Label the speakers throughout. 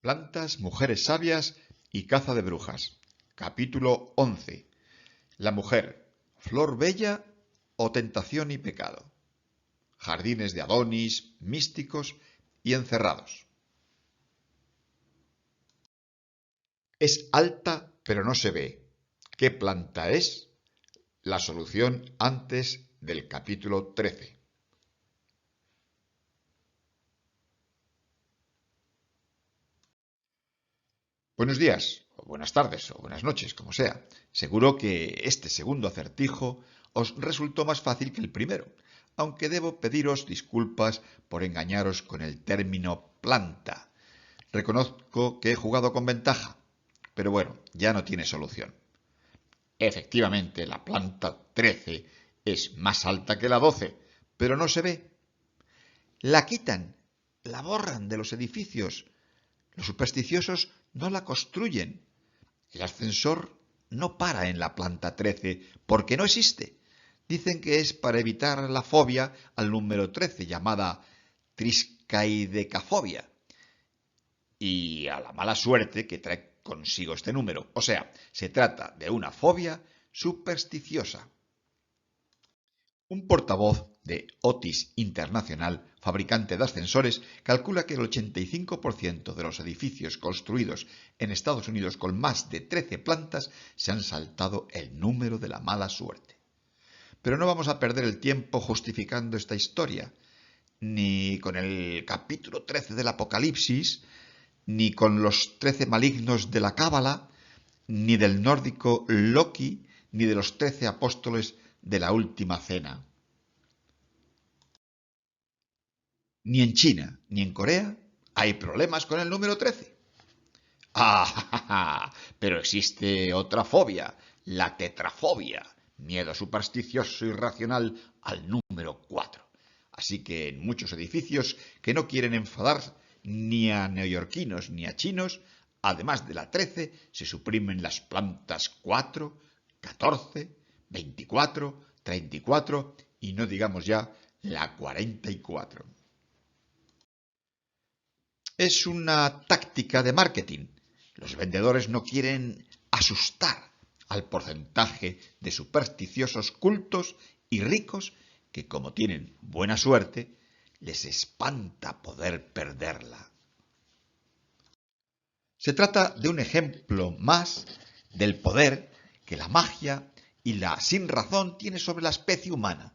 Speaker 1: Plantas, mujeres sabias y caza de brujas. Capítulo 11. La mujer, flor bella o tentación y pecado. Jardines de Adonis, místicos y encerrados. Es alta pero no se ve. ¿Qué planta es? La solución antes del capítulo 13. Buenos días, o buenas tardes, o buenas noches, como sea. Seguro que este segundo acertijo os resultó más fácil que el primero, aunque debo pediros disculpas por engañaros con el término planta. Reconozco que he jugado con ventaja, pero bueno, ya no tiene solución. Efectivamente, la planta 13 es más alta que la 12, pero no se ve. La quitan, la borran de los edificios. Los supersticiosos no la construyen. El ascensor no para en la planta 13 porque no existe. Dicen que es para evitar la fobia al número 13, llamada triscaidecafobia, y a la mala suerte que trae consigo este número. O sea, se trata de una fobia supersticiosa. Un portavoz de Otis International, fabricante de ascensores, calcula que el 85% de los edificios construidos en Estados Unidos con más de 13 plantas se han saltado el número de la mala suerte. Pero no vamos a perder el tiempo justificando esta historia, ni con el capítulo 13 del Apocalipsis, ni con los 13 malignos de la Cábala, ni del nórdico Loki, ni de los 13 apóstoles de la Última Cena. Ni en China ni en Corea hay problemas con el número 13. Ah, pero existe otra fobia, la tetrafobia, miedo supersticioso y irracional al número 4. Así que en muchos edificios que no quieren enfadar ni a neoyorquinos ni a chinos, además de la 13, se suprimen las plantas 4, 14, 24, 34 y no digamos ya la 44. Es una táctica de marketing. Los vendedores no quieren asustar al porcentaje de supersticiosos cultos y ricos que, como tienen buena suerte, les espanta poder perderla. Se trata de un ejemplo más del poder que la magia y la sinrazón tiene sobre la especie humana.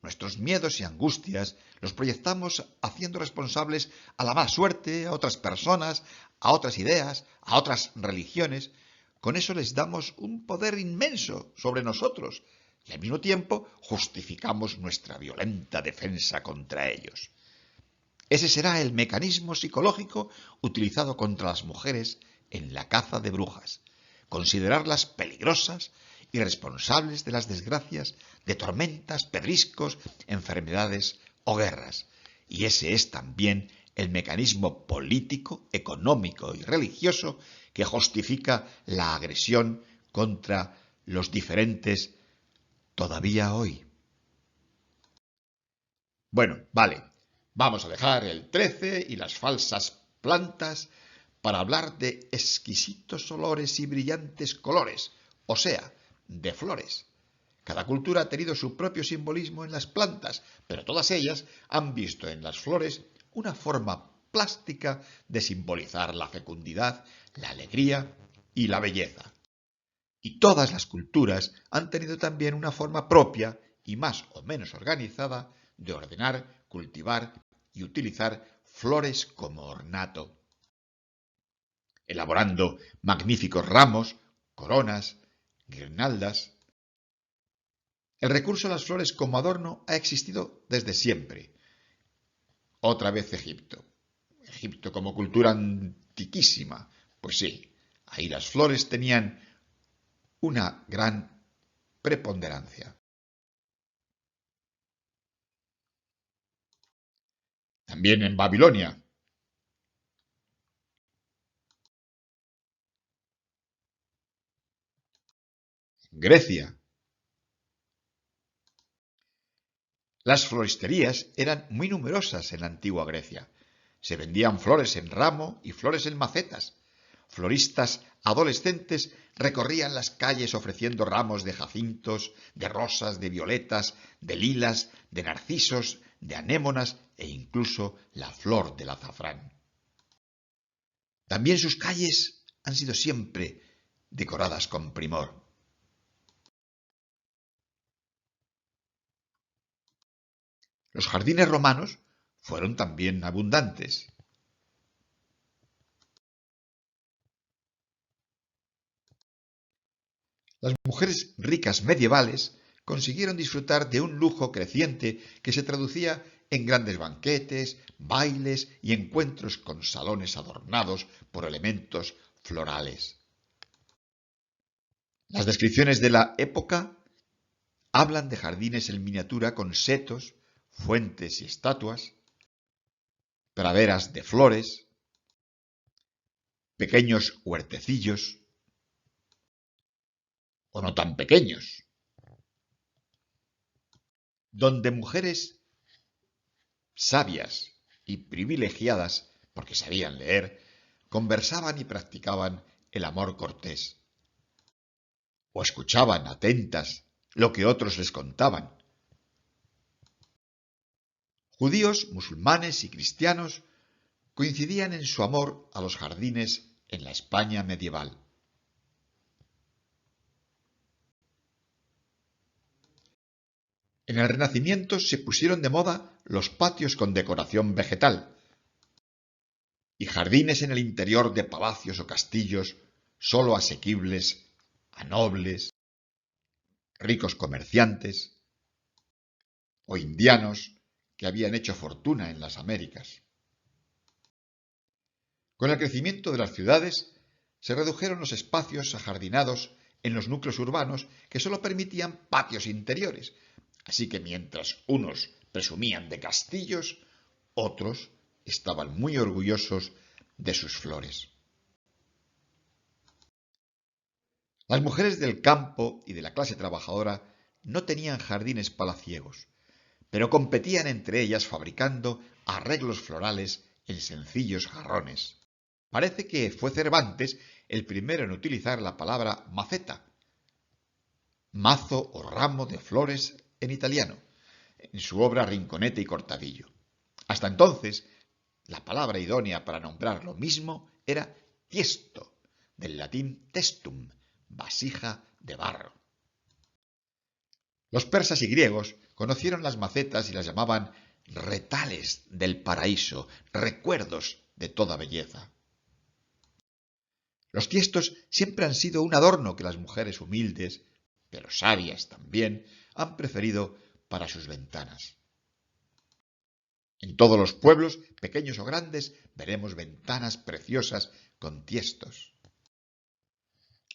Speaker 1: Nuestros miedos y angustias los proyectamos haciendo responsables a la mala suerte, a otras personas, a otras ideas, a otras religiones. Con eso les damos un poder inmenso sobre nosotros y al mismo tiempo justificamos nuestra violenta defensa contra ellos. Ese será el mecanismo psicológico utilizado contra las mujeres en la caza de brujas. Considerarlas peligrosas y responsables de las desgracias, de tormentas, pedriscos, enfermedades o guerras. Y ese es también el mecanismo político, económico y religioso que justifica la agresión contra los diferentes todavía hoy. Bueno, vale, vamos a dejar el 13 y las falsas plantas para hablar de exquisitos olores y brillantes colores, o sea, de flores. Cada cultura ha tenido su propio simbolismo en las plantas, pero todas ellas han visto en las flores una forma plástica de simbolizar la fecundidad, la alegría y la belleza. Y todas las culturas han tenido también una forma propia y más o menos organizada de ordenar, cultivar y utilizar flores como ornato, elaborando magníficos ramos, coronas, guirnaldas. El recurso a las flores como adorno ha existido desde siempre. Otra vez Egipto. Egipto como cultura antiquísima. Pues sí, ahí las flores tenían una gran preponderancia. También en Babilonia. Grecia. Las floristerías eran muy numerosas en la antigua Grecia. Se vendían flores en ramo y flores en macetas. Floristas adolescentes recorrían las calles ofreciendo ramos de jacintos, de rosas, de violetas, de lilas, de narcisos, de anémonas e incluso la flor del azafrán. También sus calles han sido siempre decoradas con primor. Los jardines romanos fueron también abundantes. Las mujeres ricas medievales consiguieron disfrutar de un lujo creciente que se traducía en grandes banquetes, bailes y encuentros con salones adornados por elementos florales. Las descripciones de la época hablan de jardines en miniatura con setos, fuentes y estatuas, praderas de flores, pequeños huertecillos, o no tan pequeños, donde mujeres sabias y privilegiadas, porque sabían leer, conversaban y practicaban el amor cortés, o escuchaban atentas lo que otros les contaban. Judíos, musulmanes y cristianos coincidían en su amor a los jardines en la España medieval. En el Renacimiento se pusieron de moda los patios con decoración vegetal y jardines en el interior de palacios o castillos sólo asequibles a nobles, ricos comerciantes o indianos que habían hecho fortuna en las Américas. Con el crecimiento de las ciudades se redujeron los espacios ajardinados en los núcleos urbanos que sólo permitían patios interiores. Así que mientras unos presumían de castillos, otros estaban muy orgullosos de sus flores. Las mujeres del campo y de la clase trabajadora no tenían jardines palaciegos, pero competían entre ellas fabricando arreglos florales en sencillos jarrones. Parece que fue Cervantes el primero en utilizar la palabra maceta, mazo o ramo de flores en italiano, en su obra Rinconete y Cortadillo. Hasta entonces, la palabra idónea para nombrar lo mismo era tiesto, del latín testum, vasija de barro. Los persas y griegos conocieron las macetas y las llamaban retales del paraíso, recuerdos de toda belleza. Los tiestos siempre han sido un adorno que las mujeres humildes, pero sabias también, han preferido para sus ventanas. En todos los pueblos, pequeños o grandes, veremos ventanas preciosas con tiestos.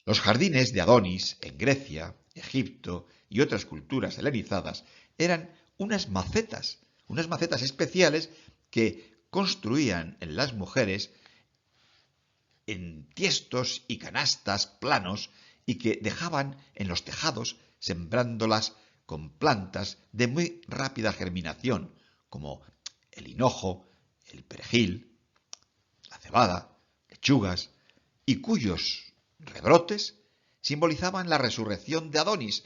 Speaker 1: Los jardines de Adonis en Grecia, Egipto y otras culturas helenizadas eran unas macetas especiales que construían en las mujeres en tiestos y canastas planos y que dejaban en los tejados sembrándolas con plantas de muy rápida germinación, como el hinojo, el perejil, la cebada, lechugas, y cuyos rebrotes simbolizaban la resurrección de Adonis,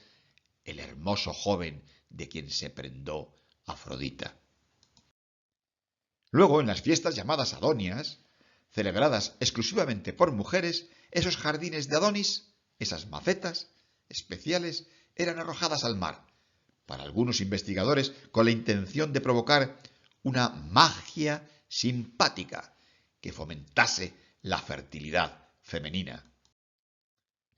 Speaker 1: el hermoso joven de quien se prendó Afrodita. Luego, en las fiestas llamadas Adonias, celebradas exclusivamente por mujeres, esos jardines de Adonis, esas macetas especiales, eran arrojadas al mar, para algunos investigadores con la intención de provocar una magia simpática que fomentase la fertilidad femenina.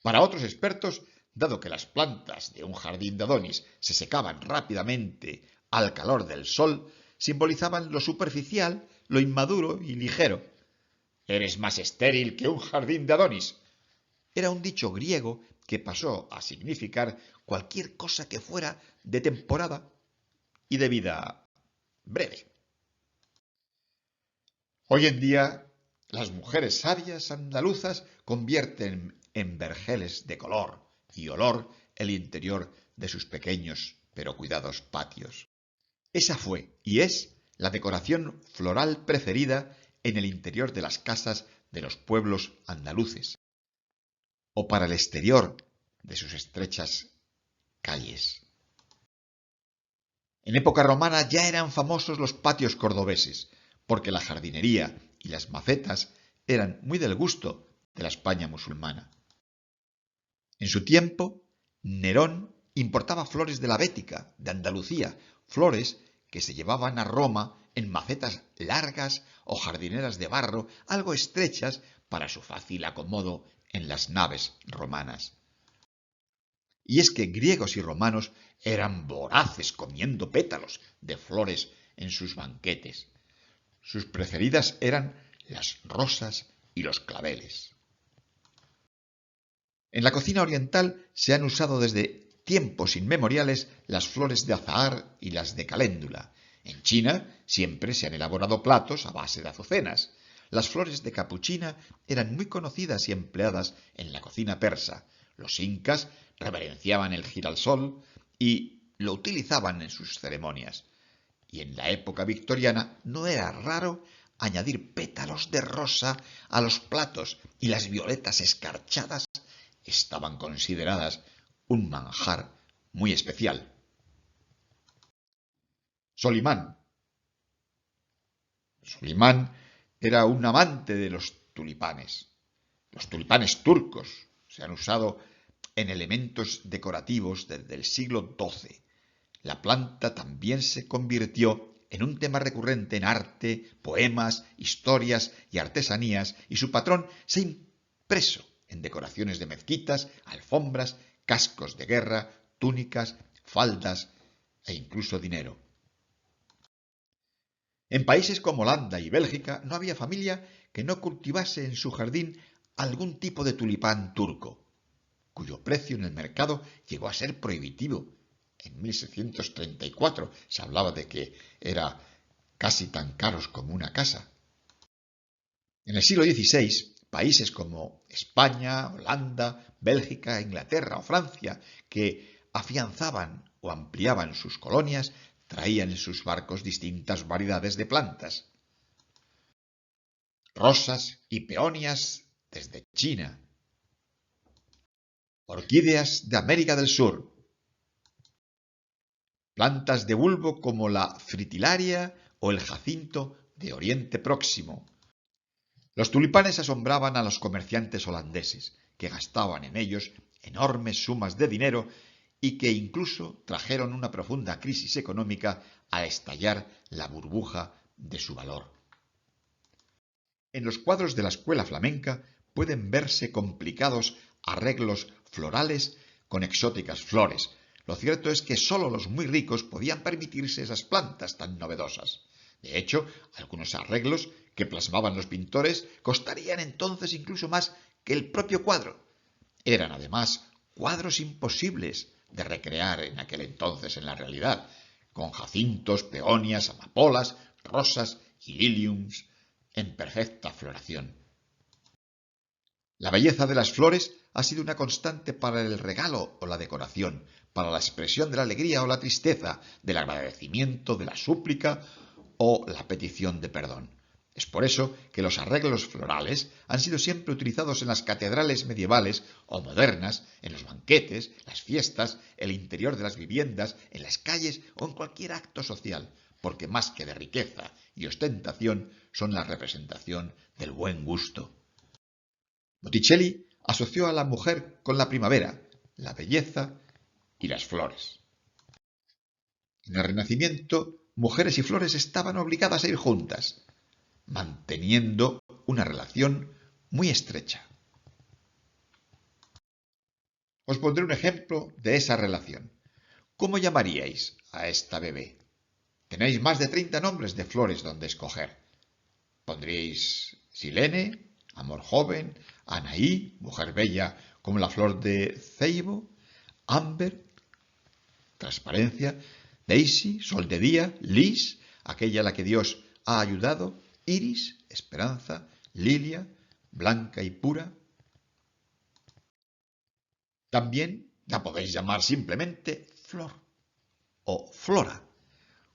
Speaker 1: Para otros expertos, dado que las plantas de un jardín de Adonis se secaban rápidamente al calor del sol, simbolizaban lo superficial, lo inmaduro y ligero. «Eres más estéril que un jardín de Adonis». Era un dicho griego que pasó a significar cualquier cosa que fuera de temporada y de vida breve. Hoy en día, las mujeres sabias andaluzas convierten en vergeles de color y olor el interior de sus pequeños pero cuidados patios. Esa fue y es la decoración floral preferida en el interior de las casas de los pueblos andaluces o para el exterior de sus estrechas calles. En época romana ya eran famosos los patios cordobeses, porque la jardinería y las macetas eran muy del gusto de la España musulmana. En su tiempo, Nerón importaba flores de la Bética, de Andalucía, flores que se llevaban a Roma en macetas largas o jardineras de barro, algo estrechas para su fácil acomodo en las naves romanas. Y es que griegos y romanos eran voraces comiendo pétalos de flores en sus banquetes. Sus preferidas eran las rosas y los claveles. En la cocina oriental se han usado desde tiempos inmemoriales las flores de azahar y las de caléndula. En China siempre se han elaborado platos a base de azucenas. Las flores de capuchina eran muy conocidas y empleadas en la cocina persa. Los incas reverenciaban el girasol y lo utilizaban en sus ceremonias. Y en la época victoriana no era raro añadir pétalos de rosa a los platos, y las violetas escarchadas estaban consideradas un manjar muy especial. Solimán. Solimán era un amante de los tulipanes. Los tulipanes turcos se han usado en elementos decorativos desde el siglo XII. La planta también se convirtió en un tema recurrente en arte, poemas, historias y artesanías, y su patrón se ha impreso en decoraciones de mezquitas, alfombras, cascos de guerra, túnicas, faldas e incluso dinero. En países como Holanda y Bélgica no había familia que no cultivase en su jardín algún tipo de tulipán turco, cuyo precio en el mercado llegó a ser prohibitivo. En 1634 se hablaba de que era casi tan caros como una casa. En el siglo XVI, países como España, Holanda, Bélgica, Inglaterra o Francia, que afianzaban o ampliaban sus colonias, traían en sus barcos distintas variedades de plantas. Rosas y peonias desde China. Orquídeas de América del Sur. Plantas de bulbo como la fritillaria o el jacinto de Oriente Próximo. Los tulipanes asombraban a los comerciantes holandeses, que gastaban en ellos enormes sumas de dinero y que incluso trajeron una profunda crisis económica al estallar la burbuja de su valor. En los cuadros de la escuela flamenca pueden verse complicados arreglos florales con exóticas flores. Lo cierto es que sólo los muy ricos podían permitirse esas plantas tan novedosas. De hecho, algunos arreglos que plasmaban los pintores costarían entonces incluso más que el propio cuadro. Eran además cuadros imposibles de recrear en aquel entonces en la realidad, con jacintos, peonias, amapolas, rosas y liliums en perfecta floración. La belleza de las flores ha sido una constante para el regalo o la decoración, para la expresión de la alegría o la tristeza, del agradecimiento, de la súplica o la petición de perdón. Es por eso que los arreglos florales han sido siempre utilizados en las catedrales medievales o modernas, en los banquetes, las fiestas, el interior de las viviendas, en las calles o en cualquier acto social, porque más que de riqueza y ostentación son la representación del buen gusto. Botticelli asoció a la mujer con la primavera, la belleza y las flores. En el Renacimiento, mujeres y flores estaban obligadas a ir juntas, manteniendo una relación muy estrecha. Os pondré un ejemplo de esa relación. ¿Cómo llamaríais a esta bebé? Tenéis más de 30 nombres de flores donde escoger. Pondríais Silene, amor joven, Anaí, mujer bella como la flor de ceibo, Amber, transparencia, Daisy, sol de día, Lis, aquella a la que Dios ha ayudado, Iris, esperanza, Lilia, blanca y pura. También la podéis llamar simplemente flor o flora,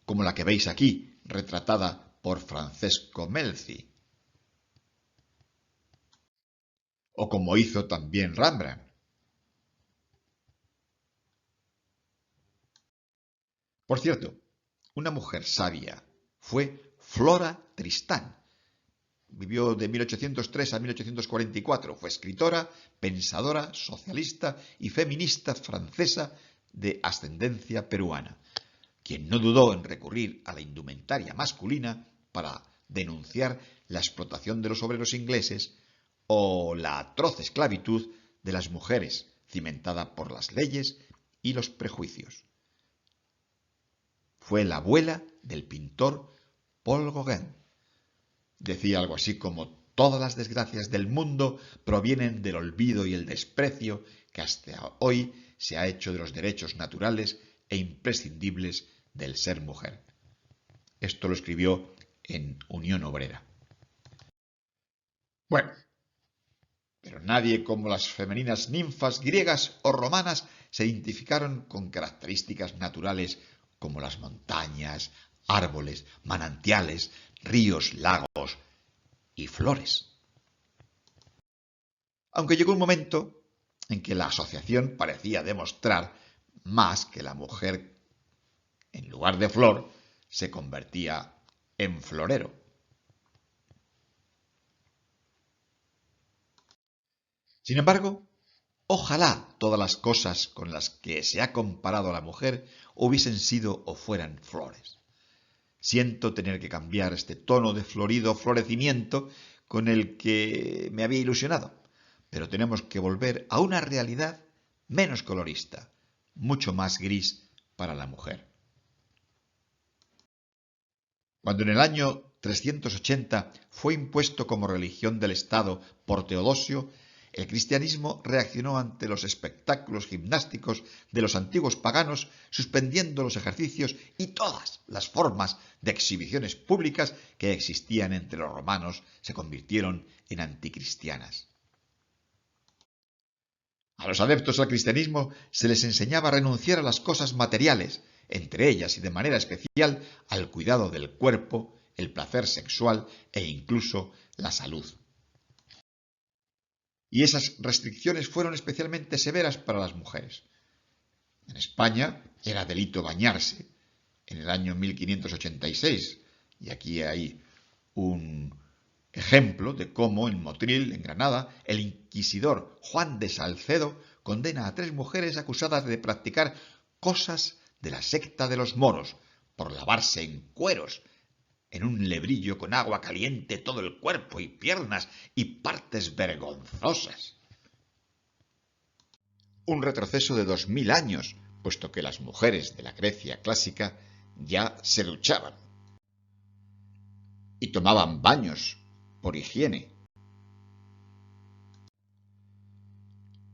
Speaker 1: como la que veis aquí, retratada por Francesco Melzi, o como hizo también Rembrandt. Por cierto, una mujer sabia fue Flora Tristán. Vivió de 1803 a 1844. Fue escritora, pensadora, socialista y feminista francesa de ascendencia peruana, quien no dudó en recurrir a la indumentaria masculina para denunciar la explotación de los obreros ingleses o la atroz esclavitud de las mujeres, cimentada por las leyes y los prejuicios. Fue la abuela del pintor Paul Gauguin. Decía algo así como: todas las desgracias del mundo provienen del olvido y el desprecio que hasta hoy se ha hecho de los derechos naturales e imprescindibles del ser mujer. Esto lo escribió en Unión Obrera. Bueno, pero nadie como las femeninas ninfas griegas o romanas se identificaron con características naturales como las montañas, árboles, manantiales, ríos, lagos y flores. Aunque llegó un momento en que la asociación parecía demostrar más que la mujer, en lugar de flor, se convertía en florero. Sin embargo, ojalá todas las cosas con las que se ha comparado a la mujer hubiesen sido o fueran flores. Siento tener que cambiar este tono de florido florecimiento con el que me había ilusionado, pero tenemos que volver a una realidad menos colorista, mucho más gris para la mujer. Cuando en el año 380 fue impuesto como religión del Estado por Teodosio, el cristianismo reaccionó ante los espectáculos gimnásticos de los antiguos paganos, suspendiendo los ejercicios y todas las formas de exhibiciones públicas que existían entre los romanos se convirtieron en anticristianas. A los adeptos al cristianismo se les enseñaba a renunciar a las cosas materiales, entre ellas y de manera especial al cuidado del cuerpo, el placer sexual e incluso la salud. Y esas restricciones fueron especialmente severas para las mujeres. En España era delito bañarse en el año 1586, y aquí hay un ejemplo de cómo en Motril, en Granada, el inquisidor Juan de Salcedo condena a 3 mujeres acusadas de practicar cosas de la secta de los moros por lavarse en cueros en un lebrillo con agua caliente todo el cuerpo y piernas y partes vergonzosas. Un retroceso de 2000 años, puesto que las mujeres de la Grecia clásica ya se duchaban y tomaban baños por higiene.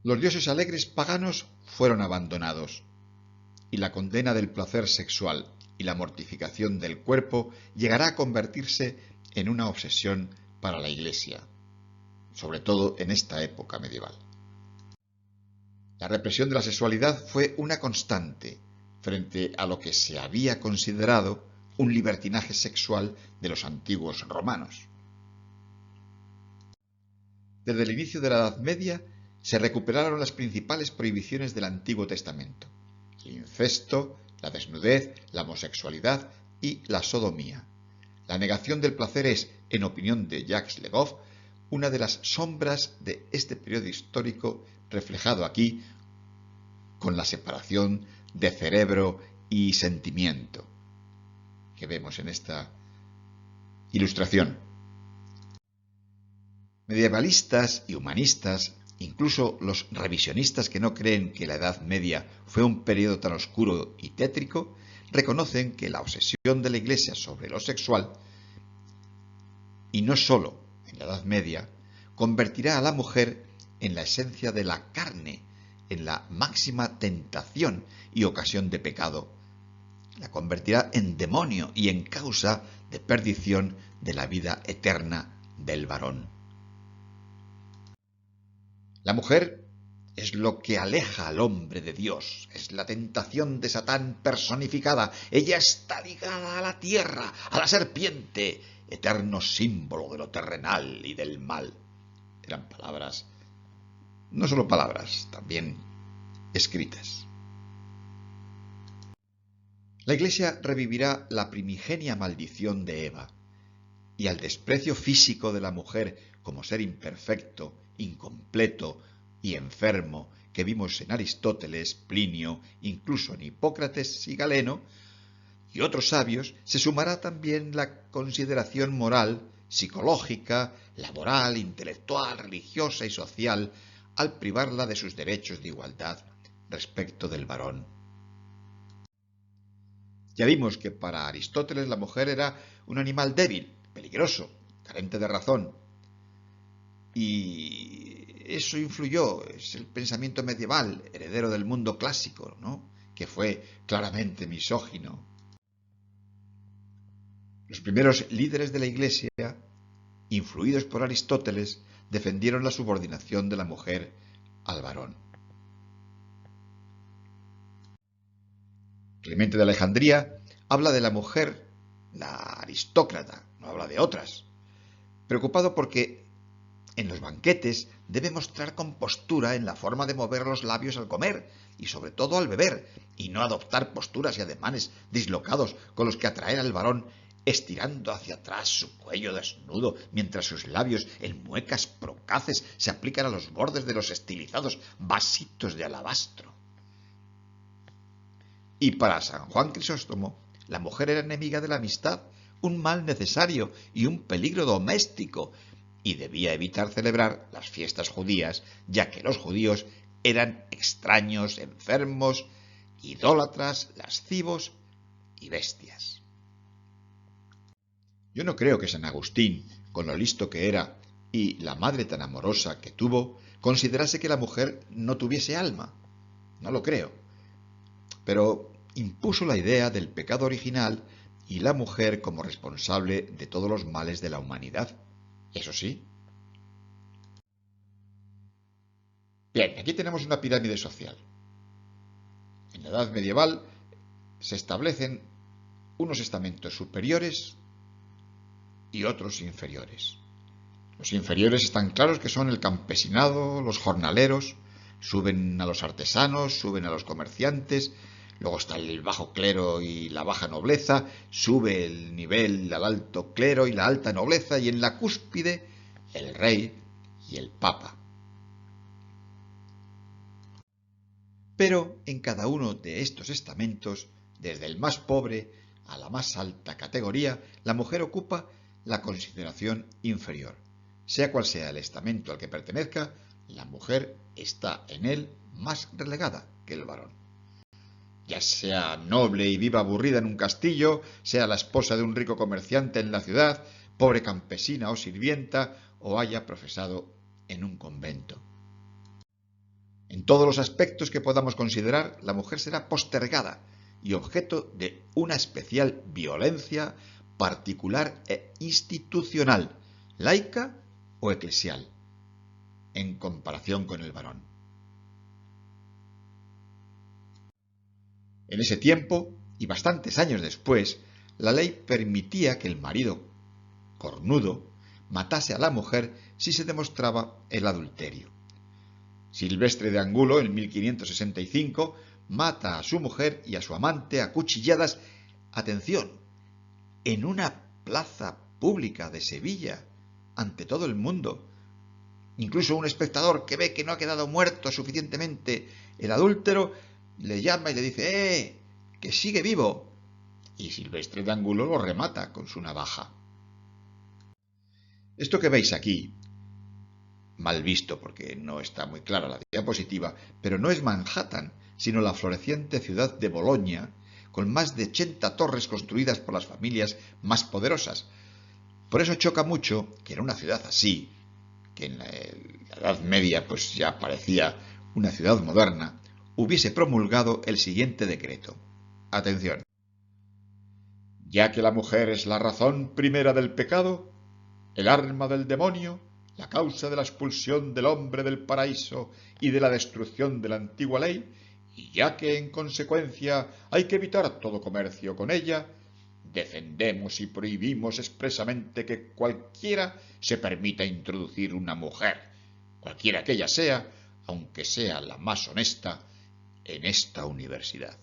Speaker 1: Los dioses alegres paganos fueron abandonados y la condena del placer sexual y la mortificación del cuerpo llegará a convertirse en una obsesión para la Iglesia, sobre todo en esta época medieval. La represión de la sexualidad fue una constante frente a lo que se había considerado un libertinaje sexual de los antiguos romanos. Desde el inicio de la Edad Media se recuperaron las principales prohibiciones del Antiguo Testamento: el incesto, la desnudez, la homosexualidad y la sodomía. La negación del placer es, en opinión de Jacques Le Goff, una de las sombras de este periodo histórico, reflejado aquí con la separación de cerebro y sentimiento que vemos en esta ilustración. Medievalistas y humanistas, incluso los revisionistas que no creen que la Edad Media fue un periodo tan oscuro y tétrico, reconocen que la obsesión de la Iglesia sobre lo sexual, y no solo en la Edad Media, convertirá a la mujer en la esencia de la carne, en la máxima tentación y ocasión de pecado. La convertirá en demonio y en causa de perdición de la vida eterna del varón. La mujer es lo que aleja al hombre de Dios, es la tentación de Satán personificada. Ella está ligada a la tierra, a la serpiente, eterno símbolo de lo terrenal y del mal. Eran palabras, no solo palabras, también escritas. La Iglesia revivirá la primigenia maldición de Eva y al desprecio físico de la mujer como ser imperfecto, incompleto y enfermo que vimos en Aristóteles, Plinio, incluso en Hipócrates y Galeno y otros sabios, se sumará también la consideración moral, psicológica, laboral, intelectual, religiosa y social al privarla de sus derechos de igualdad respecto del varón. Ya vimos que para Aristóteles la mujer era un animal débil, peligroso, carente de razón. Y eso influyó, es el pensamiento medieval, heredero del mundo clásico, ¿no?, que fue claramente misógino. Los primeros líderes de la Iglesia, influidos por Aristóteles, defendieron la subordinación de la mujer al varón. Clemente de Alejandría habla de la mujer, la aristócrata, no habla de otras, preocupado porque en los banquetes debe mostrar compostura en la forma de mover los labios al comer y sobre todo al beber, y no adoptar posturas y ademanes dislocados con los que atraer al varón estirando hacia atrás su cuello desnudo mientras sus labios en muecas procaces se aplican a los bordes de los estilizados vasitos de alabastro. Y para San Juan Crisóstomo, la mujer era enemiga de la amistad, un mal necesario y un peligro doméstico, y debía evitar celebrar las fiestas judías, ya que los judíos eran extraños, enfermos, idólatras, lascivos y bestias. Yo no creo que San Agustín, con lo listo que era y la madre tan amorosa que tuvo, considerase que la mujer no tuviese alma. No lo creo. Pero impuso la idea del pecado original y la mujer como responsable de todos los males de la humanidad. Eso sí. Bien, aquí tenemos una pirámide social. En la Edad Medieval se establecen unos estamentos superiores y otros inferiores. Los inferiores están claros que son el campesinado, los jornaleros, suben a los artesanos, suben a los comerciantes, luego está el bajo clero y la baja nobleza, sube el nivel al alto clero y la alta nobleza, y en la cúspide el rey y el papa. Pero en cada uno de estos estamentos, desde el más pobre a la más alta categoría, la mujer ocupa la consideración inferior. Sea cual sea el estamento al que pertenezca, la mujer está en él más relegada que el varón. Ya sea noble y viva aburrida en un castillo, sea la esposa de un rico comerciante en la ciudad, pobre campesina o sirvienta, o haya profesado en un convento. En todos los aspectos que podamos considerar, la mujer será postergada y objeto de una especial violencia particular e institucional, laica o eclesial, en comparación con el varón. En ese tiempo, y bastantes años después, la ley permitía que el marido cornudo matase a la mujer si se demostraba el adulterio. Silvestre de Angulo, en 1565, mata a su mujer y a su amante a cuchilladas, atención, en una plaza pública de Sevilla, ante todo el mundo. Incluso un espectador que ve que no ha quedado muerto suficientemente el adúltero, le llama y le dice que sigue vivo. Y Silvestre de Angulo lo remata con su navaja. Esto que veis aquí, mal visto porque no está muy clara la diapositiva, pero no es Manhattan, sino la floreciente ciudad de Bolonia, con más de 80 torres construidas por las familias más poderosas. Por eso choca mucho que en una ciudad así, que en la Edad Media pues ya parecía una ciudad moderna, hubiese promulgado el siguiente decreto. Atención. Ya que la mujer es la razón primera del pecado, el arma del demonio, la causa de la expulsión del hombre del paraíso y de la destrucción de la antigua ley, y ya que en consecuencia hay que evitar todo comercio con ella, defendemos y prohibimos expresamente que cualquiera se permita introducir una mujer, cualquiera que ella sea, aunque sea la más honesta, en esta universidad.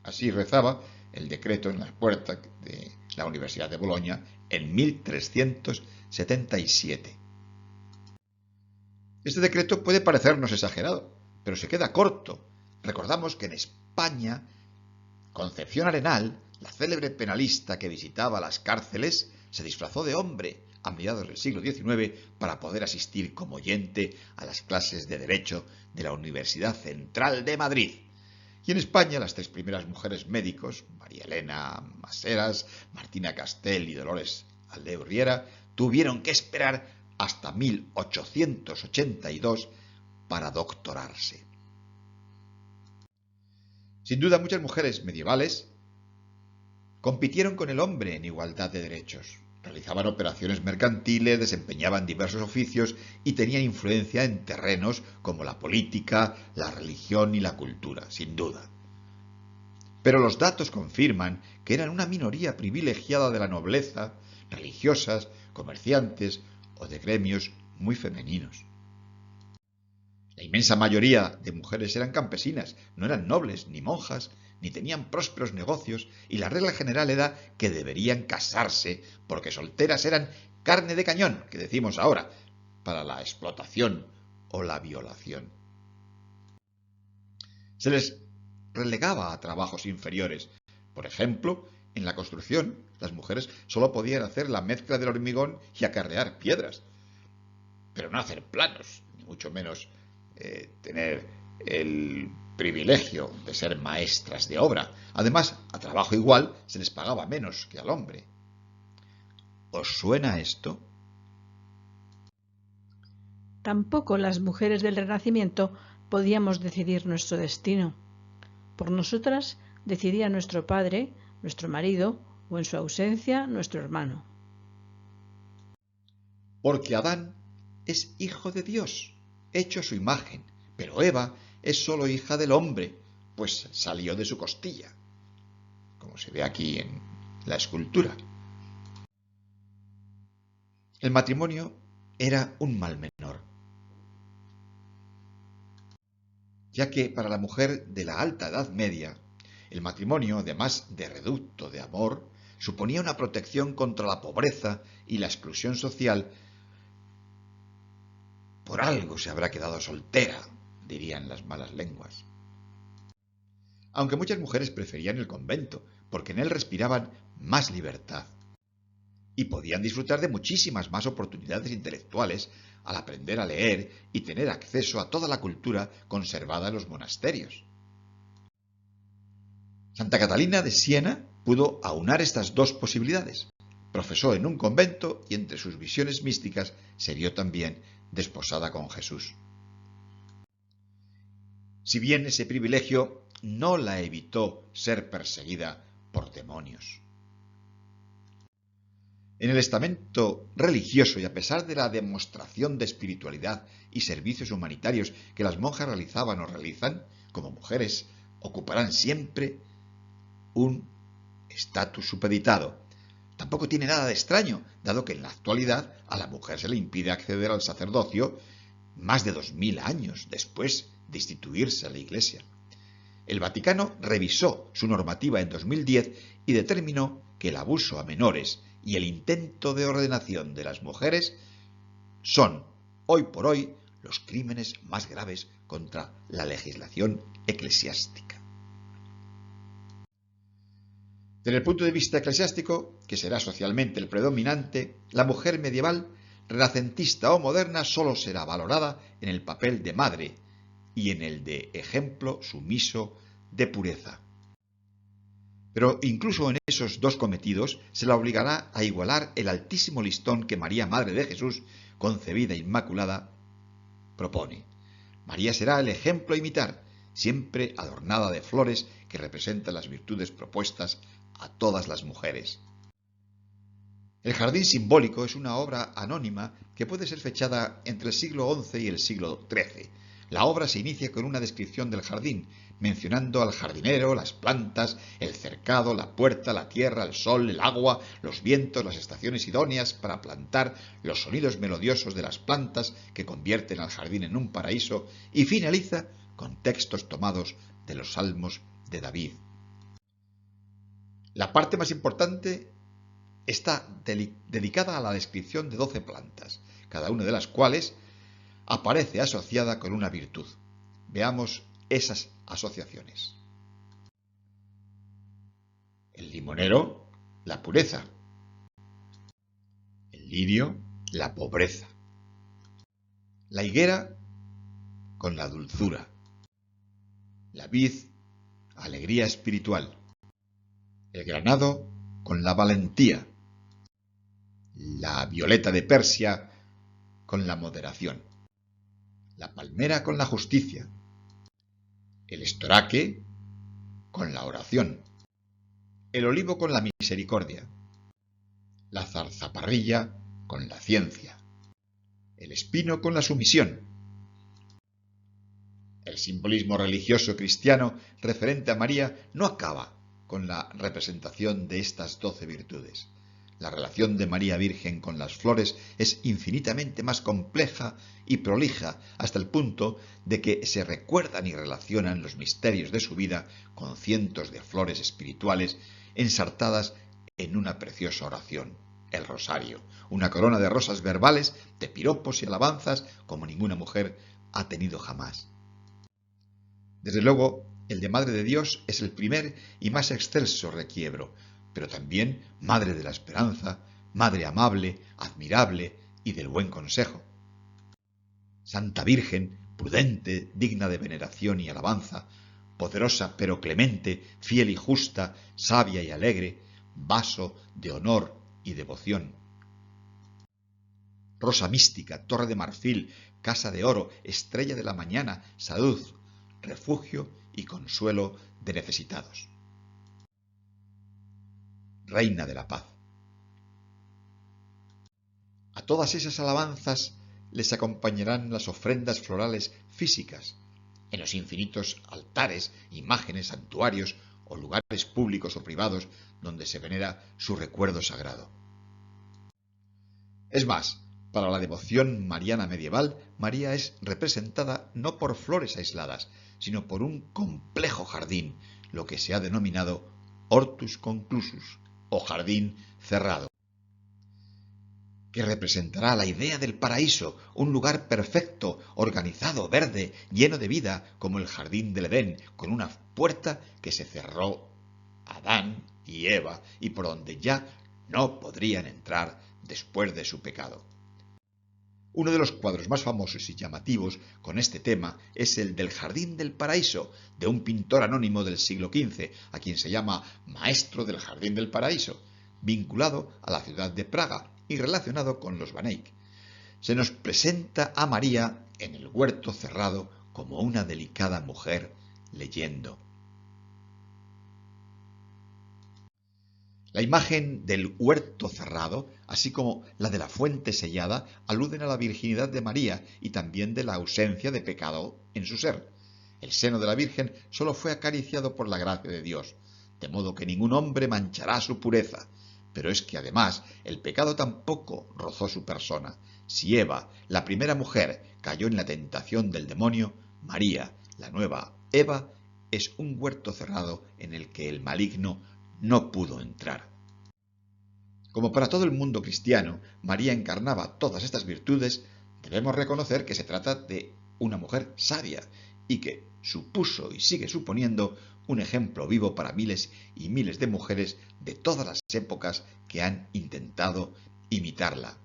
Speaker 1: Así rezaba el decreto en las puertas de la Universidad de Bolonia en 1377. Este decreto puede parecernos exagerado, pero se queda corto. Recordamos que en España, Concepción Arenal, la célebre penalista que visitaba las cárceles, se disfrazó de hombre a mediados del siglo XIX para poder asistir como oyente a las clases de Derecho de la Universidad Central de Madrid. Y en España las tres primeras mujeres médicos, María Elena Maseras, Martina Castell y Dolores Aldeo Riera, tuvieron que esperar hasta 1882 para doctorarse. Sin duda, muchas mujeres medievales compitieron con el hombre en igualdad de derechos. Realizaban operaciones mercantiles, desempeñaban diversos oficios y tenían influencia en terrenos como la política, la religión y la cultura, sin duda. Pero los datos confirman que eran una minoría privilegiada de la nobleza, religiosas, comerciantes o de gremios muy femeninos. La inmensa mayoría de mujeres eran campesinas, no eran nobles ni monjas, ni tenían prósperos negocios, y la regla general era que deberían casarse, porque solteras eran carne de cañón, que decimos ahora, para la explotación o la violación. Se les relegaba a trabajos inferiores. Por ejemplo, en la construcción, las mujeres solo podían hacer la mezcla del hormigón y acarrear piedras, pero no hacer planos, ni mucho menos tener el privilegio de ser maestras de obra. Además, a trabajo igual se les pagaba menos que al hombre. ¿Os suena esto?
Speaker 2: Tampoco las mujeres del Renacimiento podíamos decidir nuestro destino. Por nosotras decidía nuestro padre, nuestro marido, o en su ausencia, nuestro hermano.
Speaker 1: Porque Adán es hijo de Dios, hecho a su imagen, pero Eva es solo hija del hombre, pues salió de su costilla, como se ve aquí en la escultura. El matrimonio era un mal menor, ya que para la mujer de la alta Edad Media, el matrimonio, además de reducto de amor, suponía una protección contra la pobreza y la exclusión social. Por algo se habrá quedado soltera, dirían las malas lenguas. Aunque muchas mujeres preferían el convento, porque en él respiraban más libertad y podían disfrutar de muchísimas más oportunidades intelectuales al aprender a leer y tener acceso a toda la cultura conservada en los monasterios. Santa Catalina de Siena pudo aunar estas dos posibilidades. Profesó en un convento y entre sus visiones místicas se vio también desposada con Jesús. Si bien ese privilegio no la evitó ser perseguida por demonios. En el estamento religioso, y a pesar de la demostración de espiritualidad y servicios humanitarios que las monjas realizaban o realizan, como mujeres ocuparán siempre un estatus supeditado. Tampoco tiene nada de extraño, dado que en la actualidad a la mujer se le impide acceder al sacerdocio más de 2000 años después de instituirse a la Iglesia. El Vaticano revisó su normativa en 2010 y determinó que el abuso a menores y el intento de ordenación de las mujeres son, hoy por hoy, los crímenes más graves contra la legislación eclesiástica. Desde el punto de vista eclesiástico, que será socialmente el predominante, la mujer medieval, renacentista o moderna solo será valorada en el papel de madre y en el de ejemplo sumiso de pureza. Pero incluso en esos dos cometidos se la obligará a igualar el altísimo listón que María, Madre de Jesús, concebida inmaculada, propone. María será el ejemplo a imitar, siempre adornada de flores que representan las virtudes propuestas a todas las mujeres. El jardín simbólico es una obra anónima que puede ser fechada entre el siglo XI y el siglo XIII. La obra se inicia con una descripción del jardín, mencionando al jardinero, las plantas, el cercado, la puerta, la tierra, el sol, el agua, los vientos, las estaciones idóneas para plantar, los sonidos melodiosos de las plantas que convierten al jardín en un paraíso, y finaliza con textos tomados de los salmos de David. La parte más importante está dedicada a la descripción de 12 plantas, cada una de las cuales aparece asociada con una virtud. Veamos esas asociaciones. El limonero, la pureza. El lirio, la pobreza. La higuera, con la dulzura. La vid, alegría espiritual. El granado, con la valentía. La violeta de Persia, con la moderación. La palmera, con la justicia. El estoraque, con la oración. El olivo, con la misericordia. La zarzaparrilla, con la ciencia. El espino, con la sumisión. El simbolismo religioso cristiano referente a María no acaba con la representación de estas 12 virtudes. La relación de María Virgen con las flores es infinitamente más compleja y prolija, hasta el punto de que se recuerdan y relacionan los misterios de su vida con cientos de flores espirituales ensartadas en una preciosa oración, el rosario, una corona de rosas verbales, de piropos y alabanzas como ninguna mujer ha tenido jamás. Desde luego, el de Madre de Dios es el primer y más excelso requiebro, pero también Madre de la Esperanza, Madre amable, admirable y del buen consejo. Santa Virgen, prudente, digna de veneración y alabanza, poderosa pero clemente, fiel y justa, sabia y alegre, vaso de honor y devoción. Rosa mística, torre de marfil, casa de oro, estrella de la mañana, salud, refugio y consuelo de necesitados. Reina de la paz. A todas esas alabanzas les acompañarán las ofrendas florales físicas, en los infinitos altares, imágenes, santuarios o lugares públicos o privados donde se venera su recuerdo sagrado. Es más, para la devoción mariana medieval, María es representada no por flores aisladas, sino por un complejo jardín, lo que se ha denominado hortus conclusus, o jardín cerrado, que representará la idea del paraíso, un lugar perfecto, organizado, verde, lleno de vida, como el jardín del Edén, con una puerta que se cerró a Adán y Eva y por donde ya no podrían entrar después de su pecado. Uno de los cuadros más famosos y llamativos con este tema es el del Jardín del Paraíso, de un pintor anónimo del siglo XV, a quien se llama Maestro del Jardín del Paraíso, vinculado a la ciudad de Praga y relacionado con los Van Eyck. Se nos presenta a María en el huerto cerrado como una delicada mujer leyendo. La imagen del huerto cerrado, así como la de la fuente sellada, aluden a la virginidad de María y también de la ausencia de pecado en su ser. El seno de la Virgen solo fue acariciado por la gracia de Dios, de modo que ningún hombre manchará su pureza. Pero es que además el pecado tampoco rozó su persona. Si Eva, la primera mujer, cayó en la tentación del demonio, María, la nueva Eva, es un huerto cerrado en el que el maligno no pudo entrar. Como para todo el mundo cristiano, María encarnaba todas estas virtudes, debemos reconocer que se trata de una mujer sabia y que supuso y sigue suponiendo un ejemplo vivo para miles y miles de mujeres de todas las épocas que han intentado imitarla.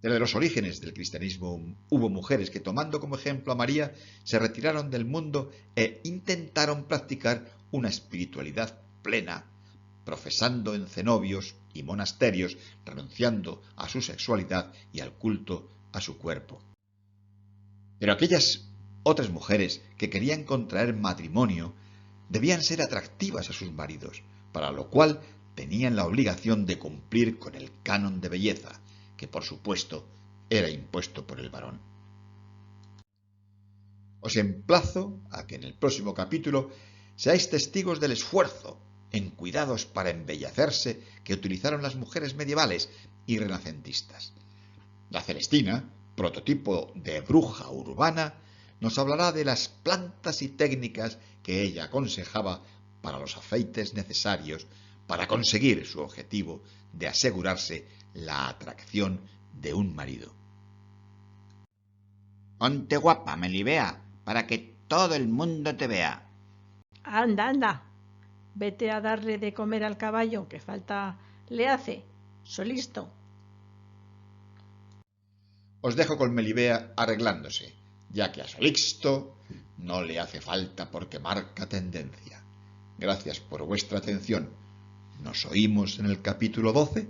Speaker 1: Desde los orígenes del cristianismo hubo mujeres que, tomando como ejemplo a María, se retiraron del mundo e intentaron practicar una espiritualidad plena, profesando en cenobios y monasterios, renunciando a su sexualidad y al culto a su cuerpo. Pero aquellas otras mujeres que querían contraer matrimonio debían ser atractivas a sus maridos, para lo cual tenían la obligación de cumplir con el canon de belleza, que por supuesto era impuesto por el varón. Os emplazo a que en el próximo capítulo seáis testigos del esfuerzo en cuidados para embellecerse que utilizaron las mujeres medievales y renacentistas. La Celestina, prototipo de bruja urbana, nos hablará de las plantas y técnicas que ella aconsejaba para los afeites necesarios para conseguir su objetivo de asegurarse la atracción de un marido.
Speaker 3: Ponte guapa, Melibea, para que todo el mundo te vea.
Speaker 2: Anda, anda, vete a darle de comer al caballo, que falta le hace. Solisto.
Speaker 1: Os dejo con Melibea arreglándose, ya que a Solixto no le hace falta porque marca tendencia. Gracias por vuestra atención. Nos oímos en el capítulo 12.